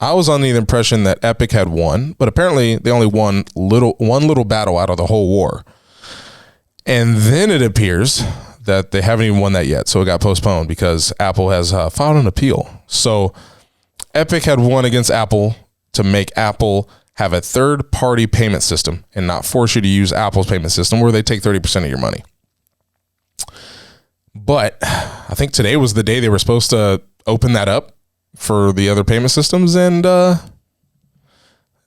I was under the impression that Epic had won, but apparently they only won one little battle out of the whole war. And then it appears that they haven't even won that yet. So it got postponed because Apple has filed an appeal. So Epic had won against Apple to make Apple have a third-party payment system and not force you to use Apple's payment system where they take 30% of your money. But I think today was the day they were supposed to open that up for the other payment systems, and the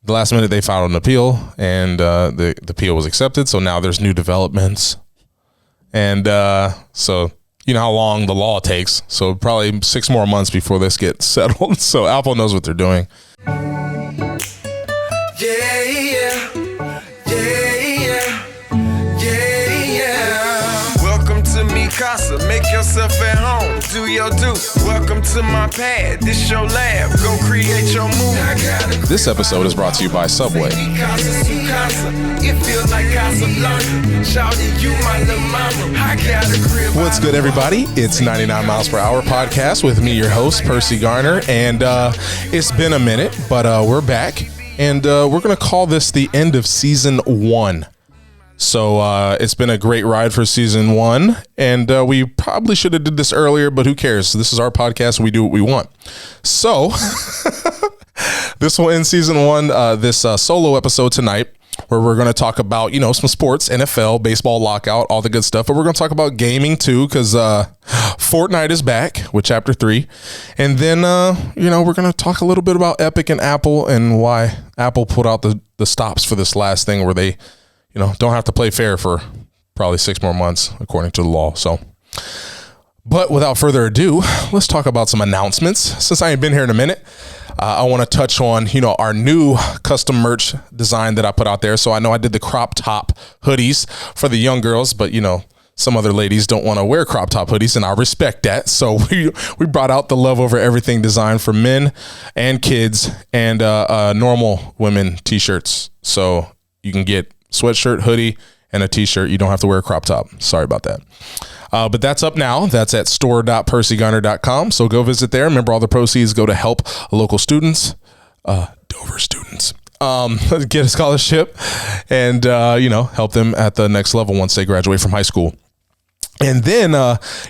last minute they filed an appeal, and the appeal was accepted. So now there's new developments, and so you know how long the law takes. So probably 6 more months before this gets settled. So Apple knows what they're doing. Casa, make yourself at home, do your do. Welcome to my pad, this your lab, go create your move. This episode is brought to you by Subway. What's good, everybody? It's 99 Miles Per Hour podcast with me, your host, Percy Garner, and it's been a minute, but we're back, and we're going to call this the end of season 1. So it's been a great ride for season 1, and we probably should have did this earlier, but who cares? This is our podcast, and we do what we want. So this will end season 1, this solo episode tonight, where we're going to talk about, you know, some sports, NFL, baseball, lockout, all the good stuff. But we're going to talk about gaming too, because Fortnite is back with Chapter 3. And then, you know, we're going to talk a little bit about Epic and Apple and why Apple put out the stops for this last thing where they, you know, don't have to play fair for probably 6 more months, according to the law. So, but without further ado, let's talk about some announcements. Since I ain't been here in a minute, I want to touch on, you know, our new custom merch design that I put out there. So I know I did the crop top hoodies for the young girls, but, you know, some other ladies don't want to wear crop top hoodies, and I respect that. So we brought out the Love Over Everything design for men and kids and normal women t-shirts. So you can get sweatshirt, hoodie, and a t-shirt. You don't have to wear a crop top. Sorry about that. But that's up now. That's at store.percygarner.com. So go visit there. Remember, all the proceeds go to help local students, Dover students, get a scholarship and, you know, help them at the next level once they graduate from high school. And then,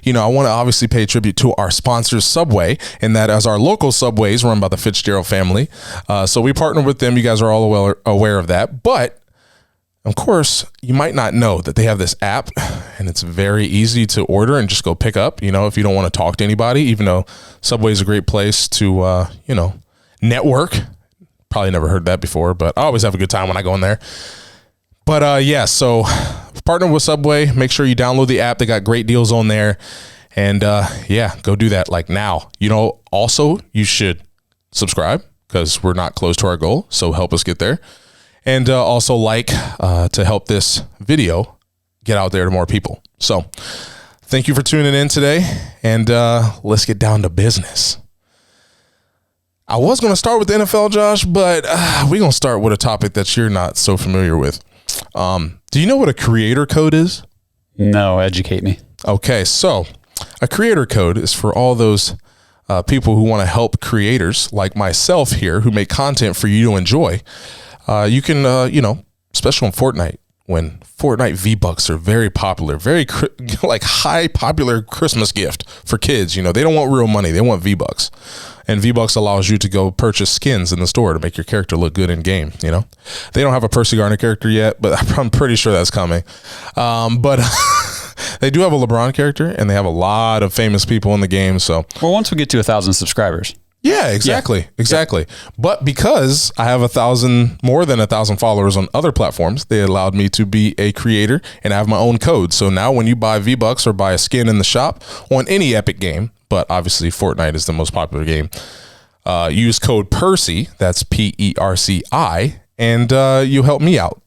you know, I want to obviously pay tribute to our sponsors, Subway, and that as our local Subways run by the Fitzgerald family. So we partner with them. You guys are all well aware of that. But of course, you might not know that they have this app, and it's very easy to order and just go pick up, you know, if you don't want to talk to anybody, even though Subway is a great place to, you know, network. Probably never heard that before, but I always have a good time when I go in there. But yeah, so partner with Subway. Make sure you download the app. They got great deals on there. And yeah, go do that like now. You know, also, you should subscribe because we're not close to our goal. So help us get there. And also like to help this video get out there to more people. So thank you for tuning in today. And let's get down to business. I was going to start with the NFL, Josh, but we're going to start with a topic that you're not so familiar with. Do you know what a creator code is? No, educate me. Okay, so a creator code is for all those people who want to help creators like myself here who make content for you to enjoy. You can, you know, especially on Fortnite, when Fortnite V-Bucks are very popular, very like high popular Christmas gift for kids. You know, they don't want real money. They want V-Bucks. And V-Bucks allows you to go purchase skins in the store to make your character look good in game. You know, they don't have a Percy Garner character yet, but I'm pretty sure that's coming. But they do have a LeBron character, and they have a lot of famous people in the game. So, well, once we get to 1,000 subscribers. Yeah, exactly. Yeah. Exactly. Yeah. But because I have more than 1,000 followers on other platforms, they allowed me to be a creator and I have my own code. So now when you buy V-Bucks or buy a skin in the shop on any Epic game, but obviously Fortnite is the most popular game, use code Percy, that's PERCI, and you help me out.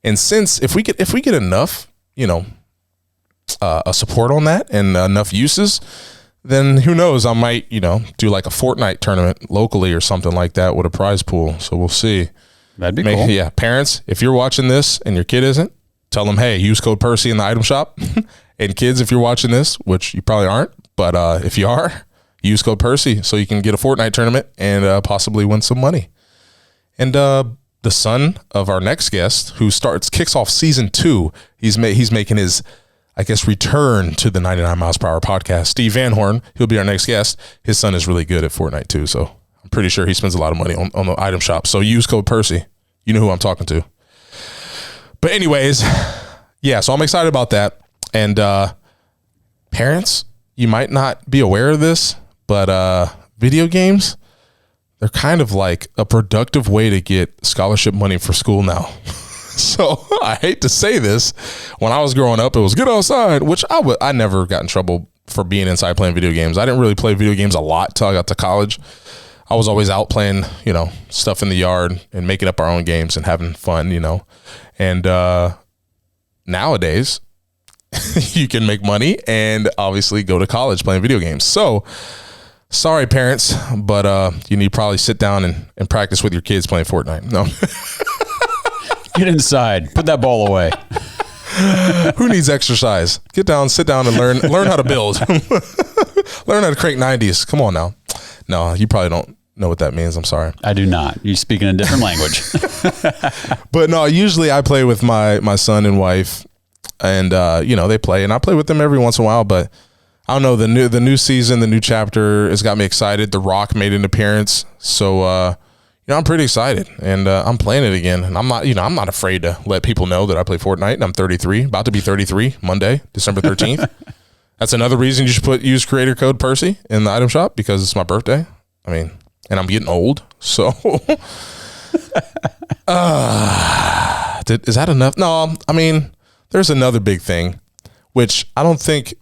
And since if we get enough, you know, a support on that and enough uses, then who knows, I might, you know, do like a Fortnite tournament locally or something like that with a prize pool. So we'll see. That'd be cool. Yeah. Parents, if you're watching this and your kid isn't, tell them, hey, use code Percy in the item shop. And kids, if you're watching this, which you probably aren't, but if you are, use code Percy so you can get a Fortnite tournament and possibly win some money. And the son of our next guest, who kicks off season 2, he's making his, I guess, return to the 99 Miles Per Hour podcast. Steve Van Horn, he'll be our next guest. His son is really good at Fortnite too, so I'm pretty sure he spends a lot of money on the item shop. So use code Percy. You know who I'm talking to. But anyways, yeah, so I'm excited about that. And parents, you might not be aware of this, but video games, they're kind of like a productive way to get scholarship money for school now. So I hate to say this. When I was growing up, it was get outside, which I never got in trouble for being inside playing video games. I didn't really play video games a lot till I got to college. I was always out playing, stuff in the yard and making up our own games and having fun, And nowadays, you can make money and obviously go to college playing video games. So sorry, parents, but you need to probably sit down and practice with your kids playing Fortnite. No. Get inside. Put that ball away. Who needs exercise? Get down, sit down, and learn how to build. Learn how to crank 90s. Come on now. No, you probably don't know what that means. I'm sorry. I do not. You're speaking a different language. But no, usually I play with my son and wife, and they play, and I play with them every once in a while. But I don't know, the new season, the new chapter has got me excited. The Rock made an appearance, so I'm pretty excited, and I'm playing it again. And I'm not afraid to let people know that I play Fortnite. And I'm 33, about to be 33 Monday, December 13th. That's another reason you should use creator code Percy in the item shop, because it's my birthday. I mean, and I'm getting old, so is that enough? No, I mean, there's another big thing, which I don't think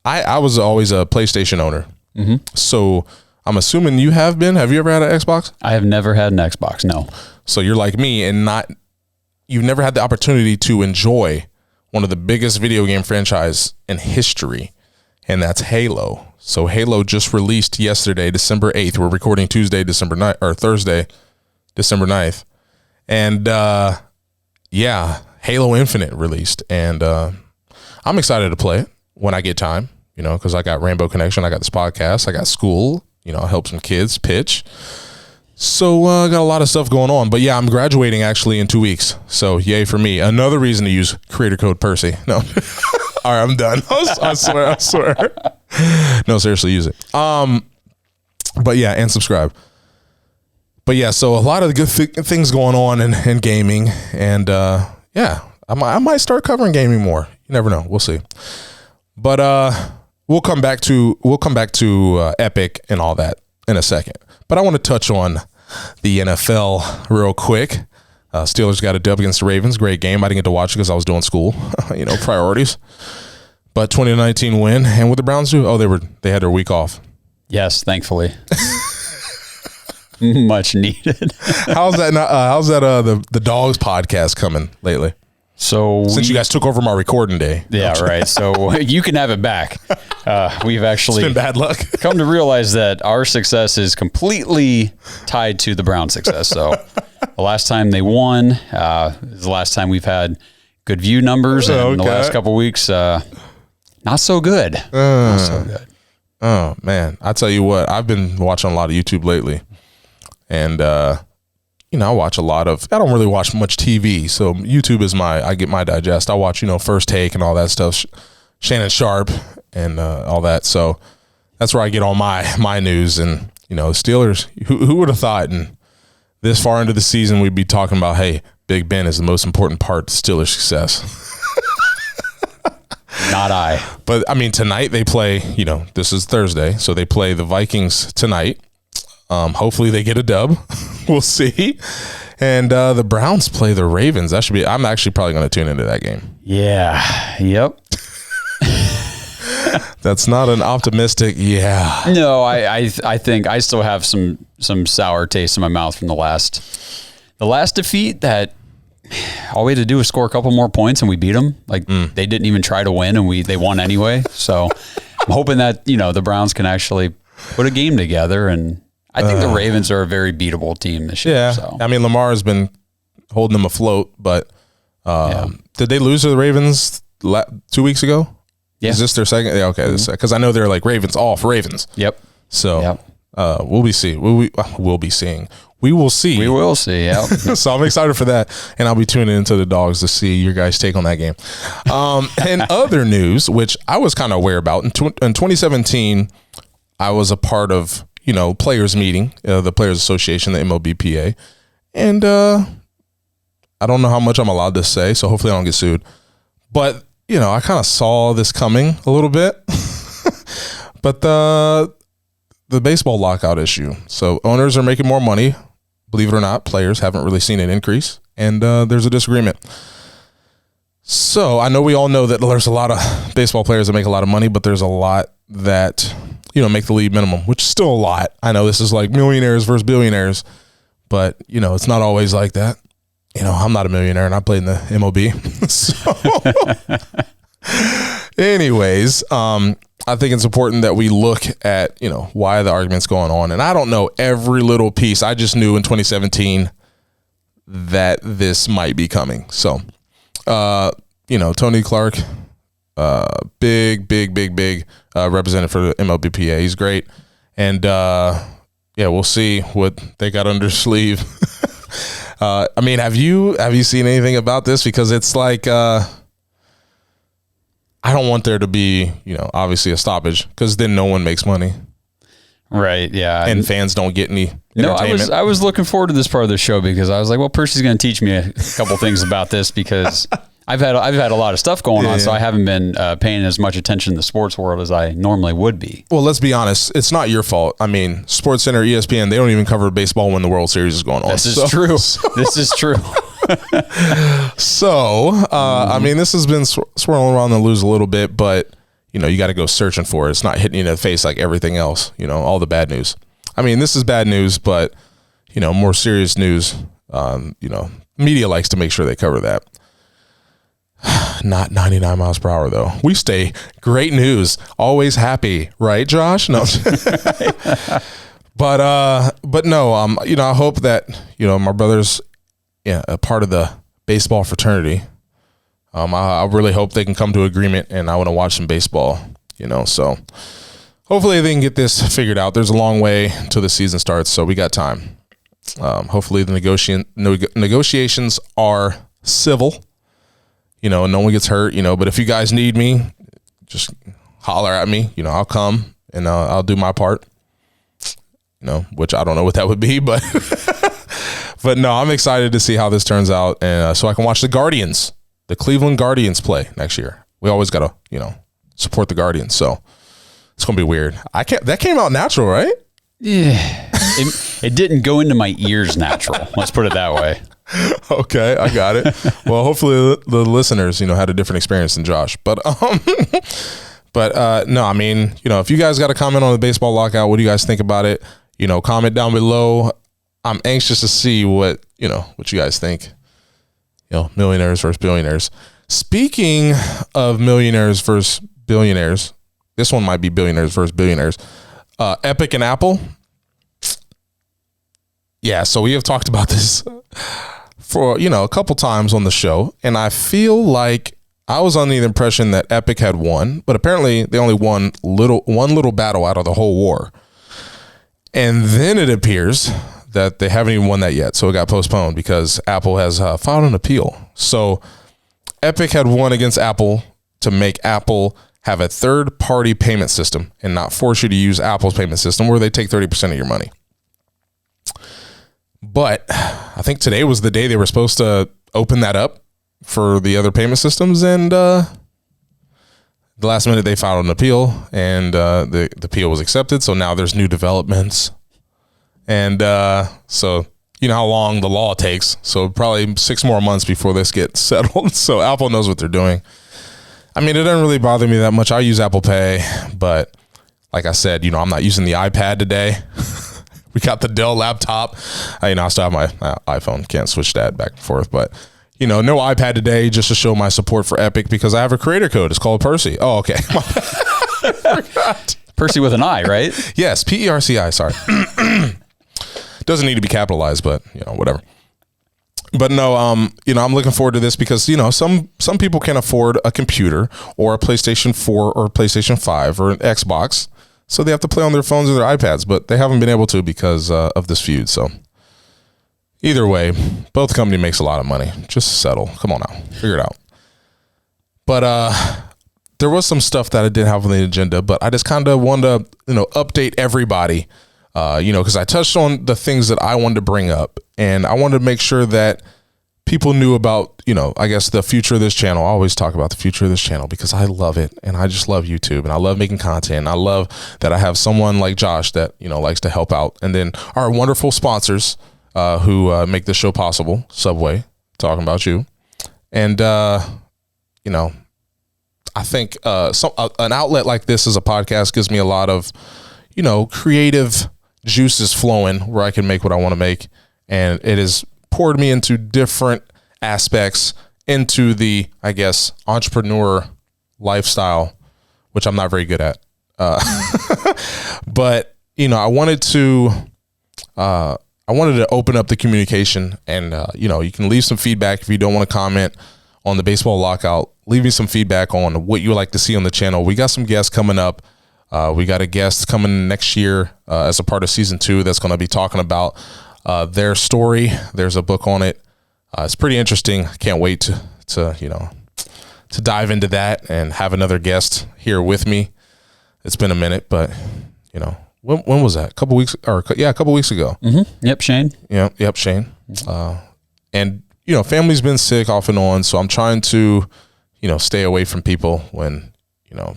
I was always a PlayStation owner. Mm-hmm. So I'm assuming you have been. Have you ever had an Xbox? I have never had an Xbox, no. So you're like me, and you've never had the opportunity to enjoy one of the biggest video game franchise in history, and that's Halo. So Halo just released yesterday, December 8th. We're recording Thursday, December 9th. And Halo Infinite released, and I'm excited to play it when I get time, because I got Rainbow Connection, I got this podcast, I got school, I help some kids pitch. So I got a lot of stuff going on. But yeah, I'm graduating actually in 2 weeks. So yay for me. Another reason to use creator code Percy. No. All right, I'm done. I swear. No, seriously, use it. But yeah, and subscribe. But yeah, so a lot of the good things going on in gaming. And I might start covering gaming more. You never know. We'll see. But we'll come back to Epic and all that in a second. But I want to touch on the NFL real quick. Steelers got a dub against the Ravens. Great game. I didn't get to watch it because I was doing school. Priorities. But 2019 win. And what the Browns do? Oh, they had their week off. Yes, thankfully. Much needed. How's the Dogs podcast coming lately? So since you guys took over my recording day. Yeah, right. So you can have it back. We've actually it's been bad luck. come to realize that our success is completely tied to the Browns' success. So the last time they won is the last time we've had good view numbers. And the last couple of weeks, not so good. Not so good. Oh, man. I tell you what, I've been watching a lot of YouTube lately. And, I watch a lot of, I don't really watch much TV. So YouTube is I get my digest. I watch, First Take and all that stuff, Shannon Sharp and all that. So that's where I get all my news. And, Steelers, who would have thought this far into the season, we'd be talking about, hey, Big Ben is the most important part of Steelers' success. Not I. But, tonight they play, this is Thursday. So they play the Vikings tonight. Hopefully they get a dub. We'll see. And the Browns play the Ravens. I'm actually probably going to tune into that game. Yeah. Yep. That's not an optimistic, yeah. No, I think I still have some sour taste in my mouth from the last defeat that all we had to do was score a couple more points and we beat them. They didn't even try to win and they won anyway. So I'm hoping that, the Browns can actually put a game together, and I think the Ravens are a very beatable team this year. Yeah. So. Lamar has been holding them afloat, but did they lose to the Ravens 2 weeks ago? Yeah. Is this their second? Yeah, okay. Because I know they're like Ravens off, Ravens. Yep. So we'll be seeing. We'll be seeing. We will see. We will see. Yeah. So I'm excited for that, and I'll be tuning into the dogs to see your guys' take on that game. And other news, which I was kind of aware about in 2017, I was a part of players meeting, the Players Association, the MLBPA, and I don't know how much I'm allowed to say, so hopefully I don't get sued. But I kind of saw this coming a little bit, but the baseball lockout issue. So owners are making more money. Believe it or not, players haven't really seen an increase, and there's a disagreement. So I know we all know that there's a lot of baseball players that make a lot of money, but there's a lot that, make the league minimum, which is still a lot. I know this is like millionaires versus billionaires, but, it's not always like that. I'm not a millionaire, and I played in the MLB. So anyways, I think it's important that we look at, why the argument's going on. And I don't know every little piece. I just knew in 2017 that this might be coming. So, Tony Clark, big representative for the MLBPA. He's great. And, we'll see what they got under sleeve. Have you seen anything about this? Because it's like, I don't want there to be, obviously a stoppage, because then no one makes money. Right. Yeah. And fans don't get any entertainment. No, I was looking forward to this part of the show because I was like, well, Percy's going to teach me a couple things about this, because I've had a lot of stuff going on, so I haven't been paying as much attention to the sports world as I normally would be. Well, let's be honest. It's not your fault. SportsCenter, ESPN, they don't even cover baseball when the World Series is going on. This is true. This is true. So, this has been swirling around the loose a little bit, but, you got to go searching for it. It's not hitting you in the face like everything else, all the bad news. This is bad news, but, more serious news, media likes to make sure they cover that. Not 99 miles per hour, though. We stay great news, always happy, right, Josh? No. But no, I hope that, my brother's a part of the baseball fraternity. I really hope they can come to agreement, and I want to watch some baseball, so hopefully they can get this figured out. There's a long way till the season starts, so we got time. Hopefully the negotiations are civil, no one gets hurt, but if you guys need me, just holler at me, I'll come and I'll do my part, which I don't know what that would be, but but no, I'm excited to see how this turns out, and so I can watch the Cleveland Guardians play next year. We always got to, support the Guardians, so it's going to be weird. That came out natural, right? Yeah. It didn't go into my ears natural. Let's put it that way. Okay, I got it. Well, hopefully the listeners, had a different experience than Josh. But no, if you guys got a comment on the baseball lockout, what do you guys think about it? Comment down below. I'm anxious to see what you guys think. Millionaires versus billionaires. Speaking of millionaires versus billionaires, this one might be billionaires versus billionaires. Epic and Apple. Yeah, so we have talked about this for, a couple times on the show, and I feel like I was under the impression that Epic had won, but apparently they only won one little battle out of the whole war. And then it appears that they haven't even won that yet, so it got postponed because Apple has filed an appeal. So Epic had won against Apple to make Apple have a third-party payment system and not force you to use Apple's payment system where they take 30% of your money. But I think today was the day they were supposed to open that up for the other payment systems, and the last minute they filed an appeal, and the appeal was accepted, so now there's new developments. And so you know how long the law takes, so probably 6 more months before this gets settled. So Apple knows what they're doing. It doesn't really bother me that much. I use Apple Pay, but like I said, I'm not using the iPad today. We got the Dell laptop. I still have my iPhone. Can't switch that back and forth, but no iPad today, just to show my support for Epic because I have a creator code. It's called Percy. Oh, okay. I forgot. Percy with an I, right? Yes, PERCI. Sorry. Doesn't need to be capitalized, but whatever. But no, I'm looking forward to this because some people can afford a computer or a PlayStation 4 or PlayStation 5 or an Xbox. So they have to play on their phones or their iPads, but they haven't been able to because of this feud. So either way, both company makes a lot of money. Just settle. Come on now. Figure it out. But there was some stuff that I didn't have on the agenda, but I just kind of wanted to, update everybody, because I touched on the things that I wanted to bring up, and I wanted to make sure that people knew about, I guess the future of this channel. I always talk about the future of this channel because I love it, and I just love YouTube, and I love making content. And I love that I have someone like Josh that, likes to help out. And then our wonderful sponsors who make this show possible, Subway, talking about you. And, I think an outlet like this as a podcast gives me a lot of, creative juices flowing where I can make what I want to make. And it has poured me into different aspects into the, I guess, entrepreneur lifestyle, which I'm not very good at. But, I wanted to open up the communication, and, you can leave some feedback if you don't want to comment on the baseball lockout. Leave me some feedback on what you would like to see on the channel. We got some guests coming up. We got a guest coming next year as a part of season 2 that's going to be talking about their story. There's a book on it. It's pretty interesting. I can't wait to dive into that and have another guest here with me. It's been a minute, but when was that? A couple weeks ago. Mm-hmm. Yep, Shane. Yep, Shane. And family's been sick off and on, so I'm trying to stay away from people when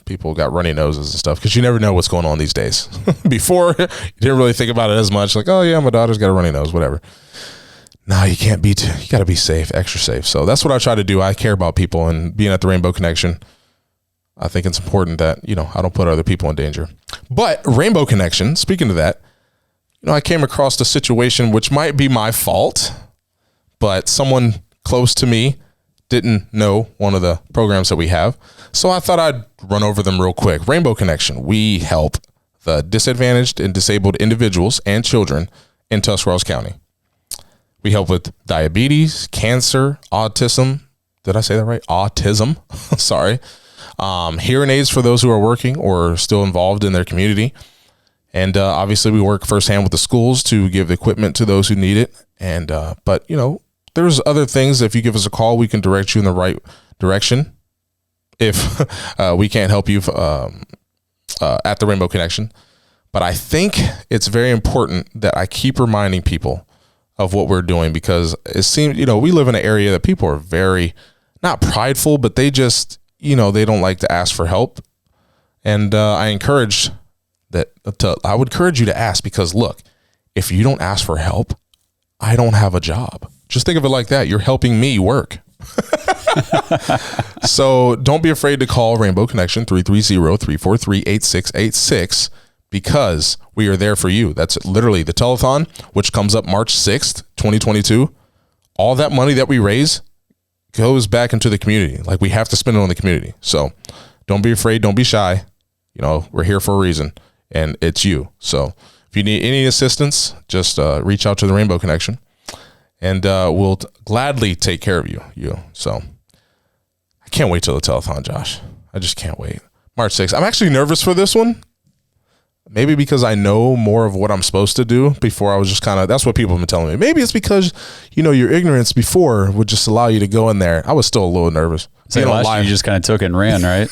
people got runny noses and stuff, because you never know what's going on these days. Before, you didn't really think about it as much, like, oh yeah, my daughter's got a runny nose, whatever. No, you can't be. You got to be safe, extra safe. So that's what I try to do. I care about people, and being at the Rainbow Connection, I think it's important that I don't put other people in danger. But Rainbow Connection, speaking of that, I came across a situation which might be my fault, but someone close to me didn't know one of the programs that we have. So I thought I'd run over them real quick. Rainbow Connection. We help the disadvantaged and disabled individuals and children in Tuscarawas County. We help with diabetes, cancer, autism. Did I say that right? Autism. Sorry. Hearing aids for those who are working or still involved in their community. And obviously we work firsthand with the schools to give the equipment to those who need it. And, but there's other things. If you give us a call, we can direct you in the right direction. If we can't help you at the Rainbow Connection. But I think it's very important that I keep reminding people of what we're doing, because it seems, we live in an area that people are very, not prideful, but they just, they don't like to ask for help. And I would encourage you to ask, because look, if you don't ask for help, I don't have a job. Just think of it like that. You're helping me work. So don't be afraid to call Rainbow Connection 330-343-8686, because we are there for you. That's literally the telethon, which comes up March 6th, 2022. All that money that we raise goes back into the community. Like, we have to spend it on the community. So don't be afraid. Don't be shy. We're here for a reason, and it's you. So if you need any assistance, just reach out to the Rainbow Connection, and we'll gladly take care of you. So I can't wait till the telethon, Josh. I just can't wait. March 6th. I'm actually nervous for this one. Maybe because I know more of what I'm supposed to do. Before, I was just that's what people have been telling me. Maybe it's because, your ignorance before would just allow you to go in there. I was still a little nervous. So last year you just kind of took it and ran, right?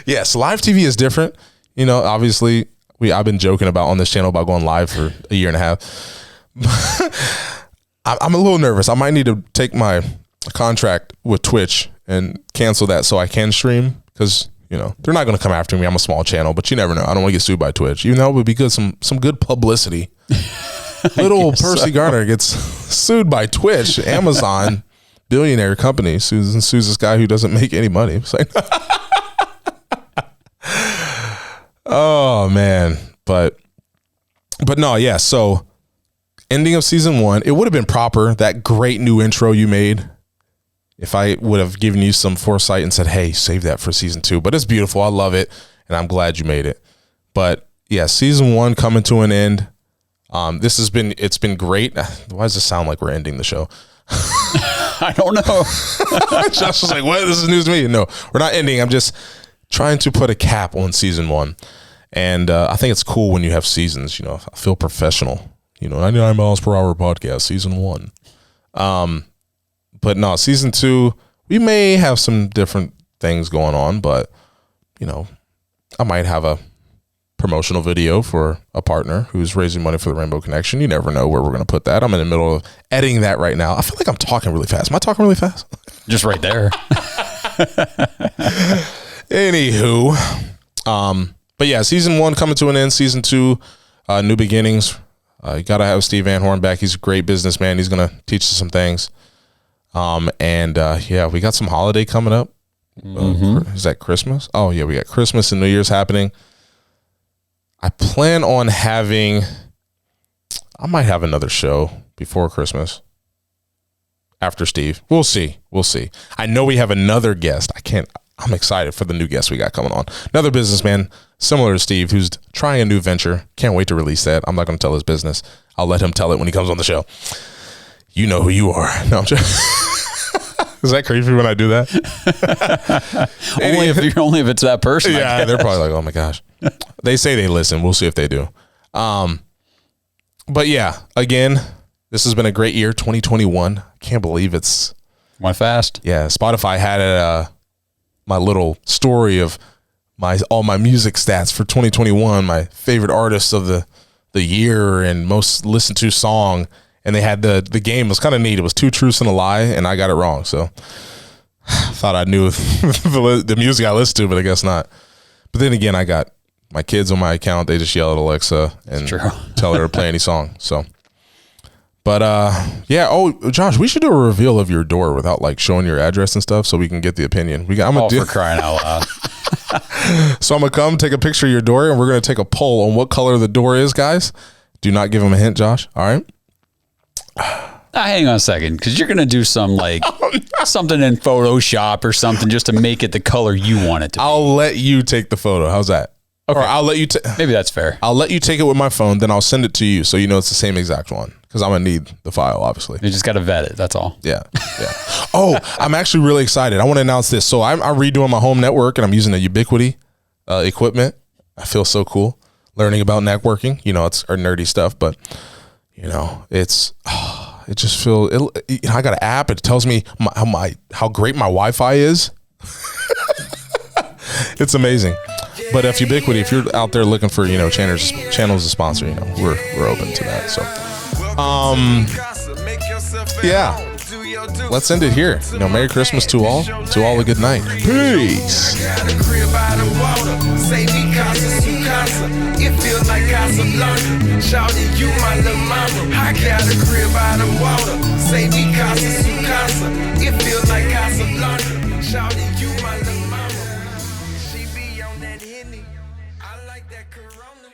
Yes. Live TV is different. Obviously I've been joking about on this channel about going live for a year and a half. I'm a little nervous. I might need to take my contract with Twitch and cancel that so I can stream, because they're not going to come after me. I'm a small channel, but you never know. I don't want to get sued by Twitch, even though it would be good, some good publicity. Little Percy Garner gets sued by Twitch. Amazon, billionaire company, sues this guy who doesn't make any money. It's like, oh man, but no, yeah. So ending of season 1, it would have been proper, that great new intro you made, if I would have given you some foresight and said, hey, save that for season 2. But it's beautiful. I love it, and I'm glad you made it. But yeah, season 1 coming to an end. It's been great. Why does it sound like we're ending the show? I don't know. Josh was like, what? This is news to me. No, we're not ending. I'm just trying to put a cap on season 1. And I think it's cool when you have seasons. You know, I feel professional. You know, 99 miles per hour podcast, season 1. But no, season 2, we may have some different things going on, but you know, I might have a promotional video for a partner who's raising money for the Rainbow Connection. You never know where we're going to put that. I'm in the middle of editing that right now. I feel like I'm talking really fast. Am I talking really fast? Just right there. Anywho, but yeah, season 1 coming to an end. Season 2, new beginnings. You got to have Steve Van Horn back. He's a great businessman. He's going to teach us some things. Yeah, we got some holiday coming up. Is that Christmas? Oh yeah, we got Christmas and New Year's happening. I plan on I might have another show before Christmas. After Steve. We'll see. I know we have another guest. I'm excited for the new guest we got coming on. Another businessman similar to Steve who's trying a new venture. Can't wait to release that. I'm not going to tell his business. I'll let him tell it when he comes on the show. You know who you are. No, I'm just Is that creepy when I do that? only if it's that person. Yeah, they're probably like, oh my gosh. They say they listen. We'll see if they do. But yeah, again, this has been a great year, 2021. Can't believe it's went fast. Yeah, Spotify had my little story of all my music stats for 2021, my favorite artists of the year and most listened to song. And they had the game. It was kind of neat. It was 2 truths and a lie, and I got it wrong. So I thought I knew the music I listened to, but I guess not. But then again, I got my kids on my account. They just yell at Alexa and tell her to play any song. So, but yeah. Oh, Josh, we should do a reveal of your door without like showing your address and stuff, so we can get the opinion. For crying out loud. So I'm gonna come take a picture of your door, and we're gonna take a poll on what color the door is, guys. Do not give them a hint, Josh. All right. Now, hang on a second, because you're going to do some something in Photoshop or something just to make it the color you want it to be. I'll let you take the photo. How's that? Okay. Or I'll let you maybe that's fair. I'll let you take it with my phone, then I'll send it to you so you know it's the same exact one, because I'm going to need the file, obviously. You just got to vet it. That's all. Yeah. Oh, I'm actually really excited. I want to announce this. So I'm redoing my home network, and I'm using the Ubiquiti equipment. I feel so cool learning about networking. You know, it's our nerdy stuff, but you know, it just feels. I got an app. It tells me how great my Wi-Fi is. It's amazing. But if Ubiquiti, if you're out there looking for channels to sponsor, we're open to that. So, yeah, let's end it here. Merry Christmas to all. To all a good night. Peace. It feels like Casablanca. Shawty, you my little mama. I got a crib by the water. Say me Casa su casa. It feels like Casablanca. Shawty, you my little mama. She be on that Henny. I like that Corona.